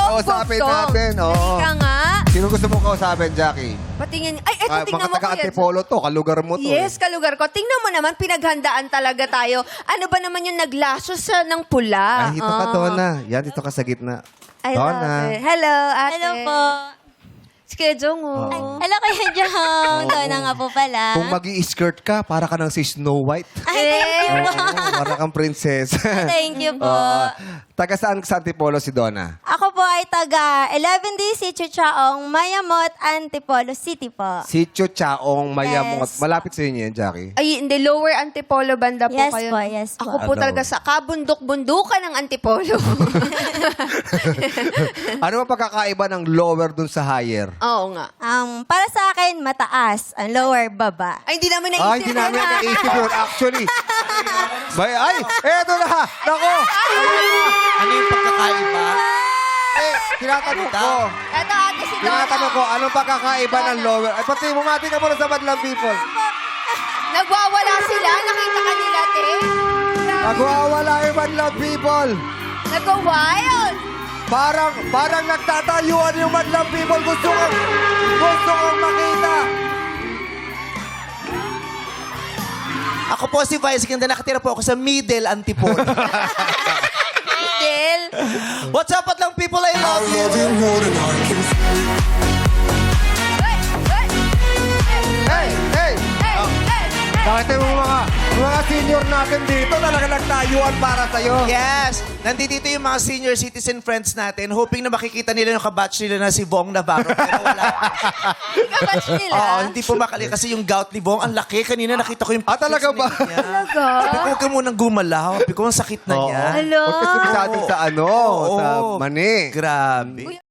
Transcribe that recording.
Kausapin natin, oo. Halika nga. Sino gusto mong kausapin, Jackie? Patingin. Ay, eto, tingnan mo, Mga Kuya. taga-Antipolo to, kalugar mo to. Yes, kalugar ko. Tingnan mo naman, pinaghandaan talaga tayo. Ano ba naman yung naglasos ng pula? Ay, dito ka, Donna. Yan, dito ka sa gitna. I love Donna. it. Hello, ate. Hello po. Si Kuya Jong, oh. Ay, hello Kuya Jong. Donna nga po pala. Kung mag-i-skirt ka, para ka ng si Snow White. Ay, thank you po. Oo, para kang princess. Thank you po. Oo. Taga saan sa Antipolo si Donna? Ako po ay taga 11D Sitio Chaong, Mayamot, Antipolo City po. Sitio Chaong Mayamot. Yes. Malapit sa inyo yan, Jackie. Ay, hindi. Lower Antipolo banda po Yes kayo. po, yes po. Ako po Ano? talaga sa kabundok-bundukan ng Antipolo. Ano ba pagkakaiba ng lower dun sa higher? Oo nga. Para sa akin, mataas. Ang lower, baba. Ay, hindi namin naisip. Ay, hindi namin naisip yun. Actually. Eto na. Nako. Ano yung pagkakaiba? Tinatanong ko. Ito, ate, si Donna. Tinatanong ko, anong pagkakaiba ng lower? Ay, pati bumati ka muna sa Madlang People. Nagwawala sila. Nakita ka nila, te. Nagwawala yung Madlang People. Nag-wild. Parang nagtatayuan yung Madlang People. Gusto kong makita. Ako po si Vice Ganda. Nakatira po ako sa Middle Antipolo. Del. What's up, Madlang People? I love you. Hey! Hey! Bakit yung mga senior natin dito talaga nagtayuan para sa'yo? Yes! Nandito yung mga senior citizen friends natin. Hoping na makikita nila yung kabatch nila na si Bong Navarro. Pero wala. Kabatch nila. Oo, hindi po makali. Kasi yung gout ni Bong, ang laki. Kanina nakita ko yung Talaga ba? niya. Talaga? Sabi ko, huwag ka munang gumalaw. Sabi ko, ang sakit na Oo. niya. Hello? Huwag kasi masyadong sa Oo. sa mani. Grabe.